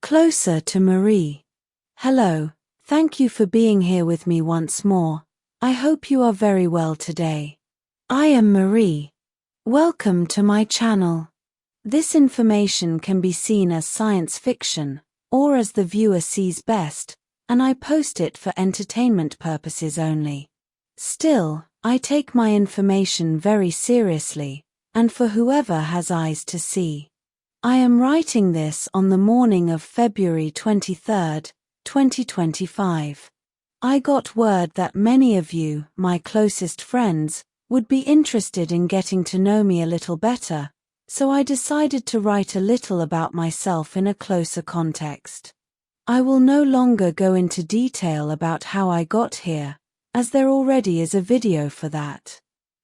Closer to Marie. Hello, thank you for being here with me once more. I hope you are very well today. I am Marie. Welcome to my channel. This information can be seen as science fiction, or as the viewer sees best, and I post it for entertainment purposes only. Still, I take my information very seriously, and for whoever has eyes to see. I am writing this on the morning of February 23rd, 2025. I got word that many of you, my closest friends, would be interested in getting to know me a little better, so I decided to write a little about myself in a closer context. I will no longer go into detail about how I got here, as there already is a video for that.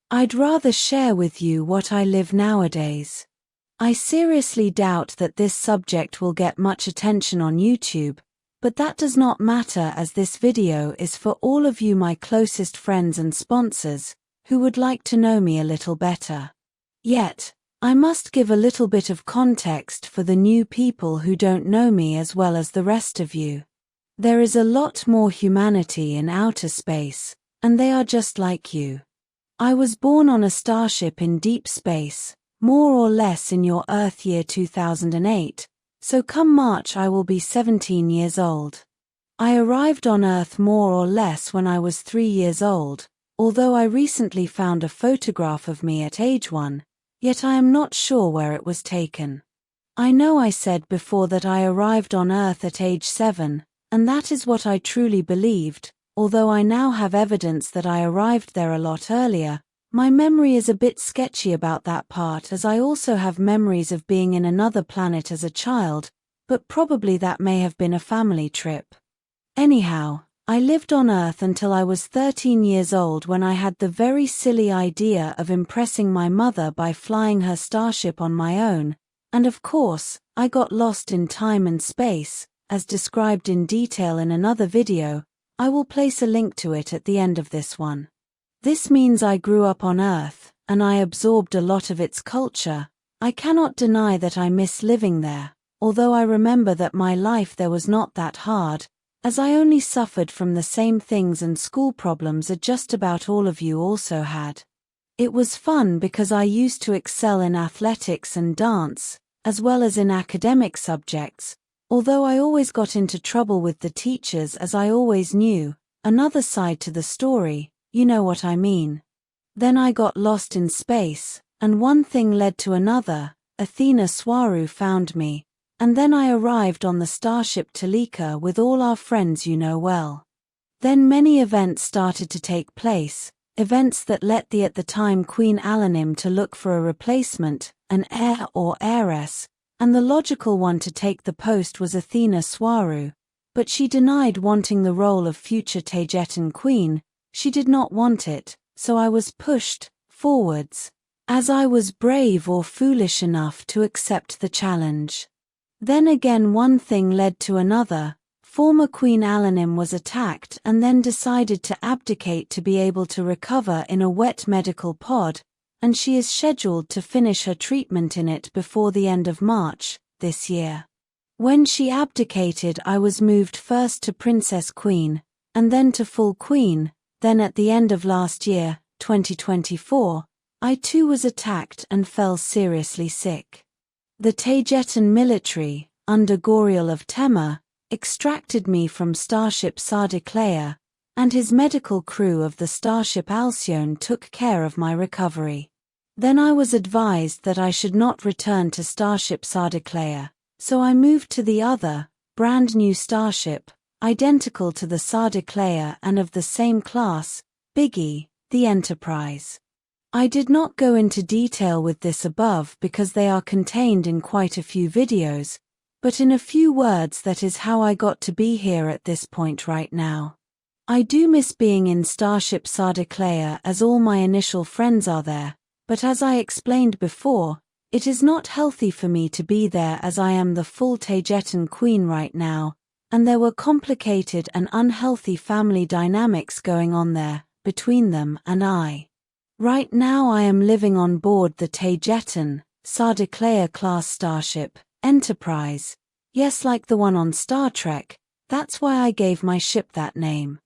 I'd rather share with you what I live nowadays. I seriously doubt that this subject will get much attention on YouTube, but that does not matter as this video is for all of you my closest friends and sponsors, who would like to know me a little better. Yet, I must give a little bit of context for the new people who don't know me as well as the rest of you. There is a lot more humanity in outer space, and they are just like you. I was born on a starship in deep space, more or less in your Earth year 2008, so come March I will be 17 years old. I arrived on Earth more or less when I was 3 years old, although I recently found a photograph of me at age 1, yet I am not sure where it was taken. I know I said before that I arrived on Earth at age 7, and that is what I truly believed, although I now have evidence that I arrived there a lot earlier. My memory is a bit sketchy about that part as I also have memories of being in another planet as a child, but probably that may have been a family trip. Anyhow, I lived on Earth until I was 13 years old when I had the very silly idea of impressing my mother by flying her starship on my own, and of course, I got lost in time and space, as described in detail in another video. I will place a link to it at the end of this one. This means I grew up on Earth, and I absorbed a lot of its culture. I cannot deny that I miss living there, although I remember that my life there was not that hard, as I only suffered from the same things and school problems as just about all of you also had. It was fun because I used to excel in athletics and dance, as well as in academic subjects, although I always got into trouble with the teachers as I always knew, another side to the story. You know what I mean. Then I got lost in space, and one thing led to another. Swaruu found me, and then I arrived on the starship Taygeta with all our friends you know well. Then many events started to take place, events that led the at the time Queen Alanim to look for a replacement, an heir or heiress, and the logical one to take the post was Swaruu, but she denied wanting the role of future Taygetan queen. She did not want it, so I was pushed forwards, as I was brave or foolish enough to accept the challenge. Then again one thing led to another. Former Queen Alanim was attacked and then decided to abdicate to be able to recover in a wet medical pod, and she is scheduled to finish her treatment in it before the end of March, this year. When she abdicated I was moved first to Princess Queen, and then to Full Queen. Then at the end of last year, 2024, I too was attacked and fell seriously sick. The Taygetan military, under Goriel of Tema, extracted me from Starship Sardiklea, and his medical crew of the Starship Alcyone took care of my recovery. Then I was advised that I should not return to Starship Sardiklea, so I moved to the other, brand new starship, identical to the Sardiklea and of the same class, Biggie, the Enterprise. I did not go into detail with this above because they are contained in quite a few videos, but in a few words that is how I got to be here at this point right now. I do miss being in Starship Sardiklea as all my initial friends are there, but as I explained before, it is not healthy for me to be there as I am the full Taygetan queen right now, and there were complicated and unhealthy family dynamics going on there, between them and I. Right now I am living on board the Taygetan, Sardiklea class starship, Enterprise, Yes, like the one on Star Trek, that's why I gave my ship that name.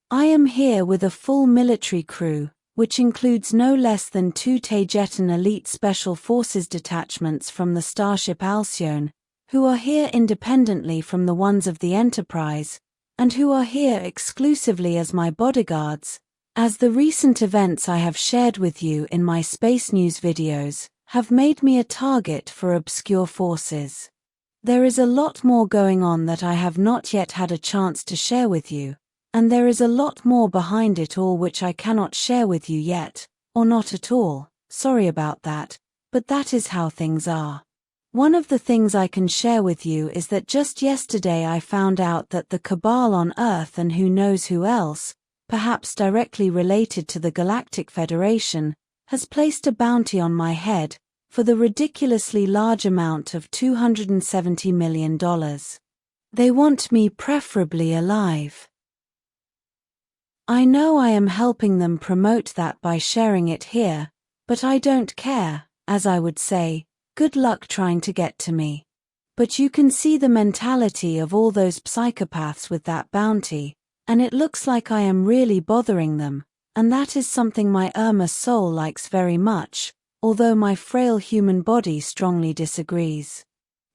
I am here with a full military crew, which includes no less than 2 Taygetan elite special forces detachments from the starship Alcyone, who are here independently from the ones of the Enterprise, and who are here exclusively as my bodyguards, as the recent events I have shared with you in my space news videos have made me a target for obscure forces. There is a lot more going on that I have not yet had a chance to share with you, and there is a lot more behind it all which I cannot share with you yet, or not at all. Sorry about that, but that is how things are. One of the things I can share with you is that just yesterday I found out that the Cabal on Earth and who knows who else, perhaps directly related to the Galactic Federation, has placed a bounty on my head for the ridiculously large amount of $270 million. They want me preferably alive. I know I am helping them promote that by sharing it here, but I don't care, as I would say, good luck trying to get to me. But you can see the mentality of all those psychopaths with that bounty, and it looks like I am really bothering them, and that is something my Urmah soul likes very much, although my frail human body strongly disagrees.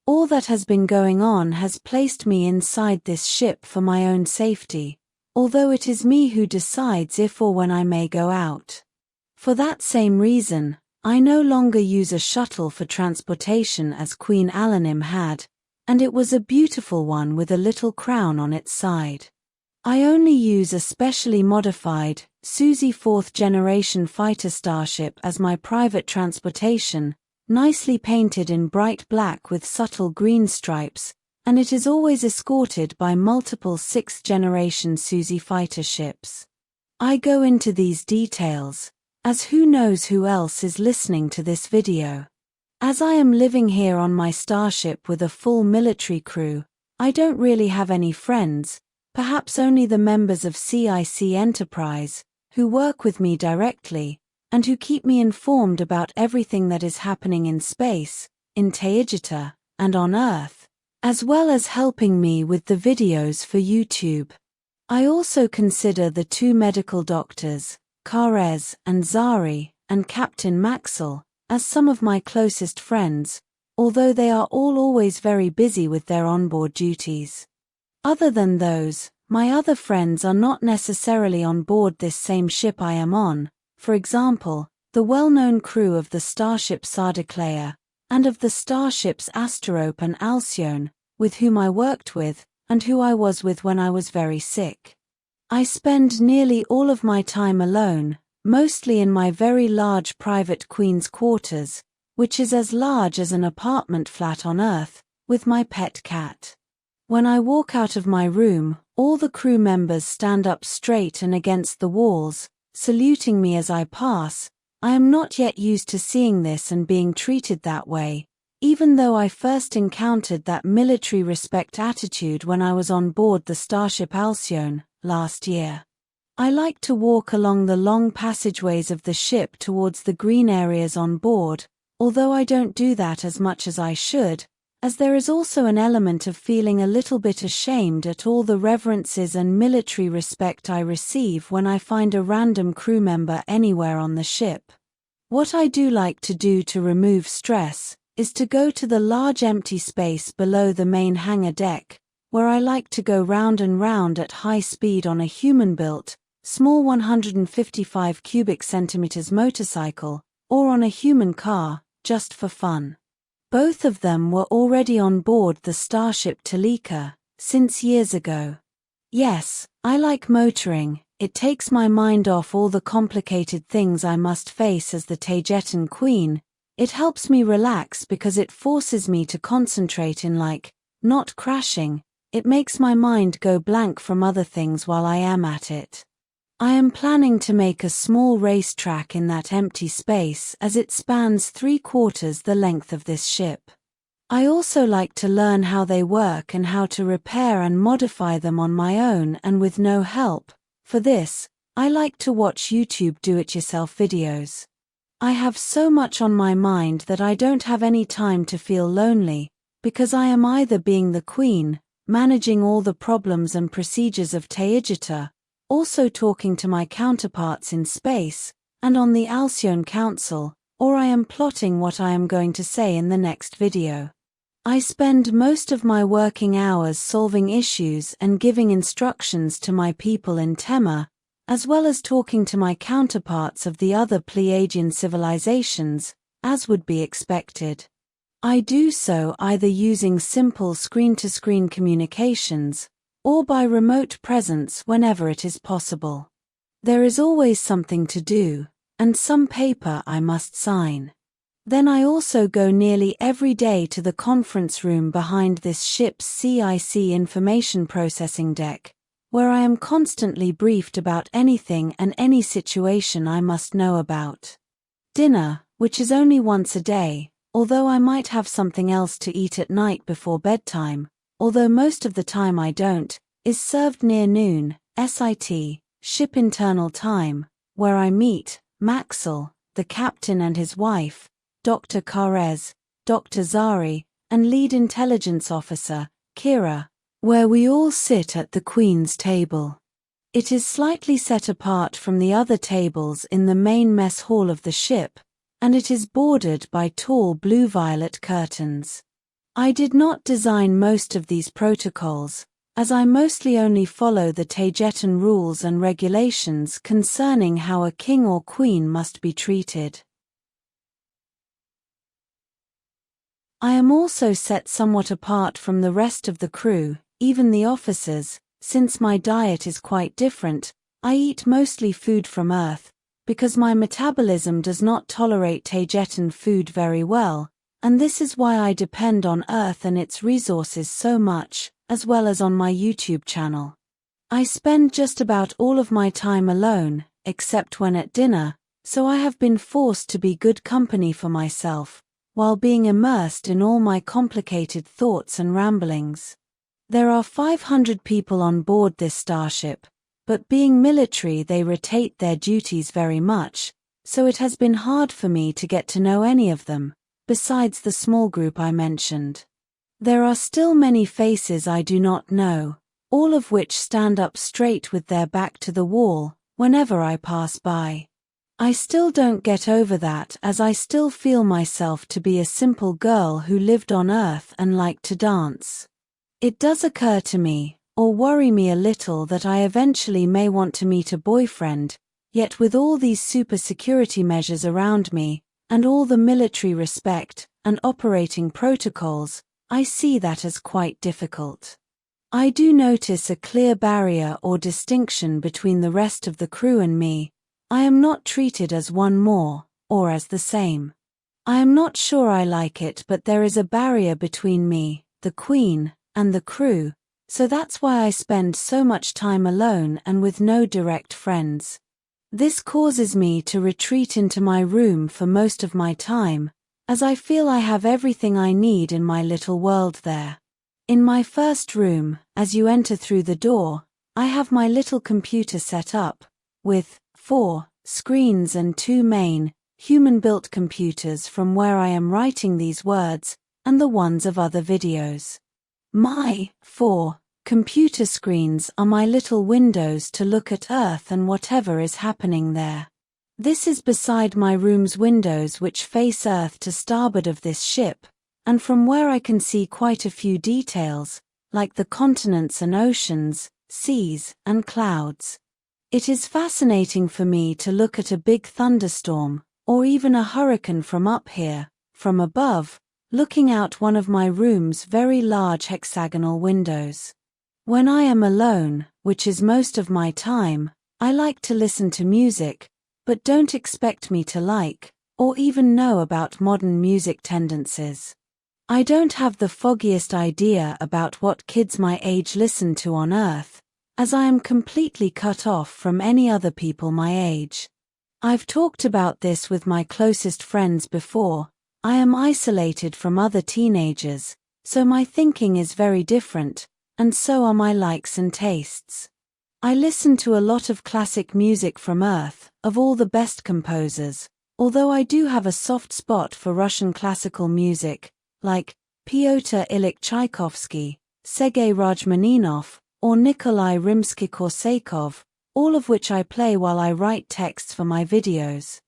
All that has been going on has placed me inside this ship for my own safety, although it is me who decides if or when I may go out. For that same reason, I no longer use a shuttle for transportation as Queen Alanim had, and it was a beautiful one with a little crown on its side. I only use a specially modified, Suzy 4th generation fighter starship as my private transportation, nicely painted in bright black with subtle green stripes, and it is always escorted by multiple 6th generation Suzy fighter ships. I go into these details, as who knows who else is listening to this video. As I am living here on my starship with a full military crew, I don't really have any friends, perhaps only the members of CIC Enterprise, who work with me directly, and who keep me informed about everything that is happening in space, in Taygeta, and on Earth, as well as helping me with the videos for YouTube. I also consider the 2 medical doctors, Kaal'el and Yazhi, and Captain Maxwell, as some of my closest friends, although they are all always very busy with their onboard duties. Other than those, my other friends are not necessarily on board this same ship I am on, for example, the well-known crew of the starship Sardaklaya, and of the starships Asterope and Alcyone, with whom I worked with, and who I was with when I was very sick. I spend nearly all of my time alone, mostly in my very large private Queen's quarters, which is as large as an apartment flat on Earth, with my pet cat. When I walk out of my room, all the crew members stand up straight and against the walls, saluting me as I pass. I am not yet used to seeing this and being treated that way, even though I first encountered that military respect attitude when I was on board the starship Alcyone, last year. I like to walk along the long passageways of the ship towards the green areas on board, although I don't do that as much as I should, as there is also an element of feeling a little bit ashamed at all the reverences and military respect I receive when I find a random crew member anywhere on the ship. What I do like to do to remove stress is to go to the large empty space below the main hangar deck, where I like to go round and round at high speed on a human-built, small 155 cubic centimeters motorcycle, or on a human car, just for fun. Both of them were already on board the starship Taygeta, since years ago. Yes, I like motoring. It takes my mind off all the complicated things I must face as the Taygetan queen. It helps me relax because it forces me to concentrate in not crashing. It makes my mind go blank from other things while I am at it. I am planning to make a small racetrack in that empty space as it spans 3/4 the length of this ship. I also like to learn how they work and how to repair and modify them on my own and with no help. For this, I like to watch YouTube do-it-yourself videos. I have so much on my mind that I don't have any time to feel lonely, because I am either being the queen, managing all the problems and procedures of Taygeta, also talking to my counterparts in space, and on the Alcyone Council, or I am plotting what I am going to say in the next video. I spend most of my working hours solving issues and giving instructions to my people in Tema, as well as talking to my counterparts of the other Pleiadian civilizations, as would be expected. I do so either using simple screen-to-screen communications, or by remote presence whenever it is possible. There is always something to do, and some paper I must sign. Then I also go nearly every day to the conference room behind this ship's CIC information processing deck, where I am constantly briefed about anything and any situation I must know about. Dinner, which is only once a day, although I might have something else to eat at night before bedtime, although most of the time I don't, is served near noon, SIT, ship internal time, where I meet Maxwell, the captain and his wife, Dr. Karez, Dr. Zari, and lead intelligence officer, Kira, where we all sit at the Queen's table. It is slightly set apart from the other tables in the main mess hall of the ship, and it is bordered by tall blue-violet curtains. I did not design most of these protocols, as I mostly only follow the Taygetan rules and regulations concerning how a king or queen must be treated. I am also set somewhat apart from the rest of the crew, even the officers, since my diet is quite different. I eat mostly food from Earth, because my metabolism does not tolerate Taygetan food very well, and this is why I depend on Earth and its resources so much, as well as on my YouTube channel. I spend just about all of my time alone, except when at dinner, so I have been forced to be good company for myself, while being immersed in all my complicated thoughts and ramblings. There are 500 people on board this starship, but being military they rotate their duties very much, so it has been hard for me to get to know any of them, besides the small group I mentioned. There are still many faces I do not know, all of which stand up straight with their back to the wall, whenever I pass by. I still don't get over that, as I still feel myself to be a simple girl who lived on Earth and liked to dance. It does occur to me, or worry me a little, that I eventually may want to meet a boyfriend, yet with all these super security measures around me, and all the military respect and operating protocols, I see that as quite difficult. I do notice a clear barrier or distinction between the rest of the crew and me. I am not treated as one more, or as the same. I am not sure I like it, but there is a barrier between me, the Queen, and the crew, so that's why I spend so much time alone and with no direct friends. This causes me to retreat into my room for most of my time, as I feel I have everything I need in my little world there. In my first room, as you enter through the door, I have my little computer set up, with 4 screens and 2 main, human-built computers from where I am writing these words, and the ones of other videos. My 4 computer screens are my little windows to look at Earth and whatever is happening there. This is beside my room's windows, which face Earth to starboard of this ship, and from where I can see quite a few details, like the continents and oceans, seas, and clouds. It is fascinating for me to look at a big thunderstorm, or even a hurricane from up here, from above, looking out one of my room's very large hexagonal windows. When I am alone, which is most of my time, I like to listen to music, but don't expect me to like, or even know about modern music tendencies. I don't have the foggiest idea about what kids my age listen to on Earth, as I am completely cut off from any other people my age. I've talked about this with my closest friends before. I am isolated from other teenagers, so my thinking is very different, and so are my likes and tastes. I listen to a lot of classic music from Earth, of all the best composers, although I do have a soft spot for Russian classical music, like Pyotr Ilyich Tchaikovsky, Sergei Rachmaninoff, or Nikolai Rimsky-Korsakov, all of which I play while I write texts for my videos.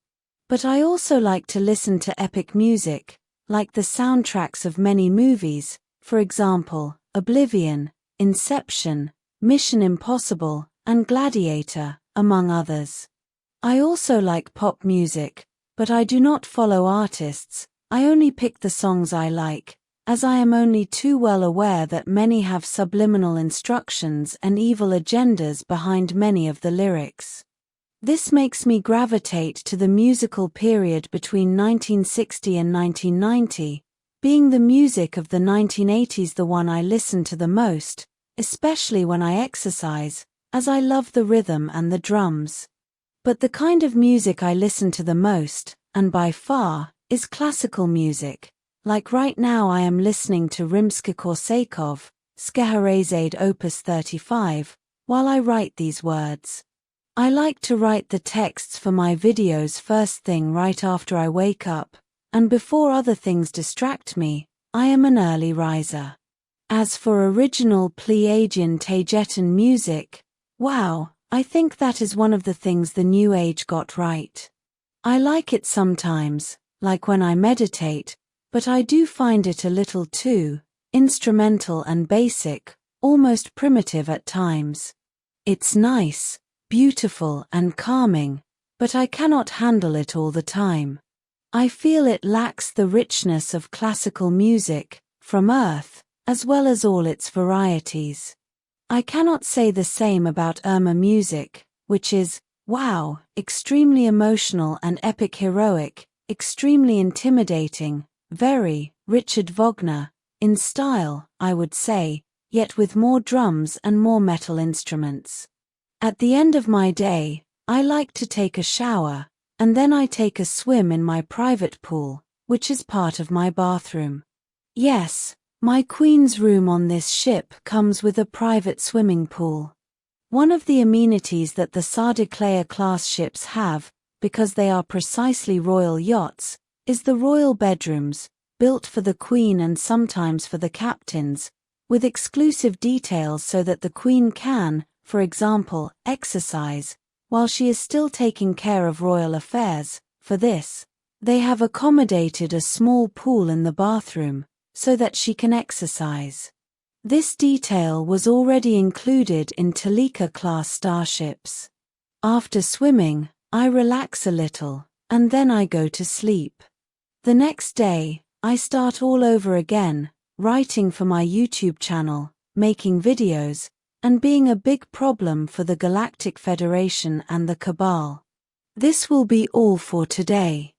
But I also like to listen to epic music, like the soundtracks of many movies, for example, Oblivion, Inception, Mission Impossible, and Gladiator, among others. I also like pop music, but I do not follow artists. I only pick the songs I like, as I am only too well aware that many have subliminal instructions and evil agendas behind many of the lyrics. This makes me gravitate to the musical period between 1960 and 1990, being the music of the 1980s the one I listen to the most, especially when I exercise, as I love the rhythm and the drums. But the kind of music I listen to the most, and by far, is classical music. Like right now I am listening to Rimsky-Korsakov, Scheherazade Opus 35, while I write these words. I like to write the texts for my videos first thing right after I wake up, and before other things distract me. I am an early riser. As for original Pleiadian Taygetan music, wow, I think that is one of the things the New Age got right. I like it sometimes, like when I meditate, but I do find it a little too instrumental and basic, almost primitive at times. It's nice, beautiful and calming, but I cannot handle it all the time. I feel it lacks the richness of classical music, from Earth, as well as all its varieties. I cannot say the same about Urmah music, which is, wow, extremely emotional and epic heroic, extremely intimidating, very Richard Wagner, in style, I would say, yet with more drums and more metal instruments. At the end of my day, I like to take a shower, and then I take a swim in my private pool, which is part of my bathroom. Yes, my queen's room on this ship comes with a private swimming pool. One of the amenities that the Sardiclea class ships have, because they are precisely royal yachts, is the royal bedrooms, built for the queen and sometimes for the captains, with exclusive details so that the queen can, for example, exercise, while she is still taking care of royal affairs. For this, they have accommodated a small pool in the bathroom, so that she can exercise. This detail was already included in Taygeta-class starships. After swimming, I relax a little, and then I go to sleep. The next day, I start all over again, writing for my YouTube channel, making videos, and being a big problem for the Galactic Federation and the Cabal. This will be all for today.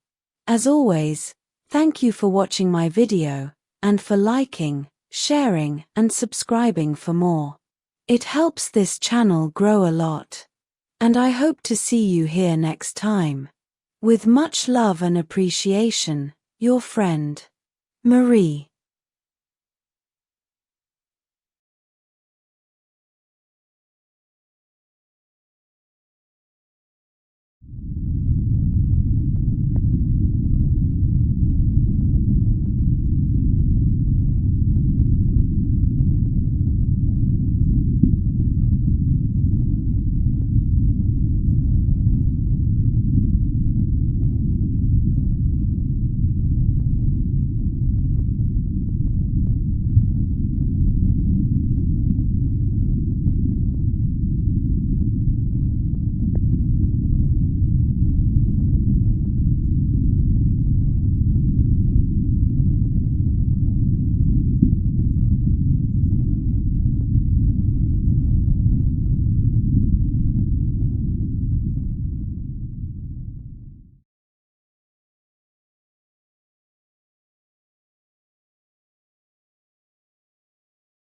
As always, thank you for watching my video, and for liking, sharing, and subscribing for more. It helps this channel grow a lot. And I hope to see you here next time. With much love and appreciation, your friend, Marie.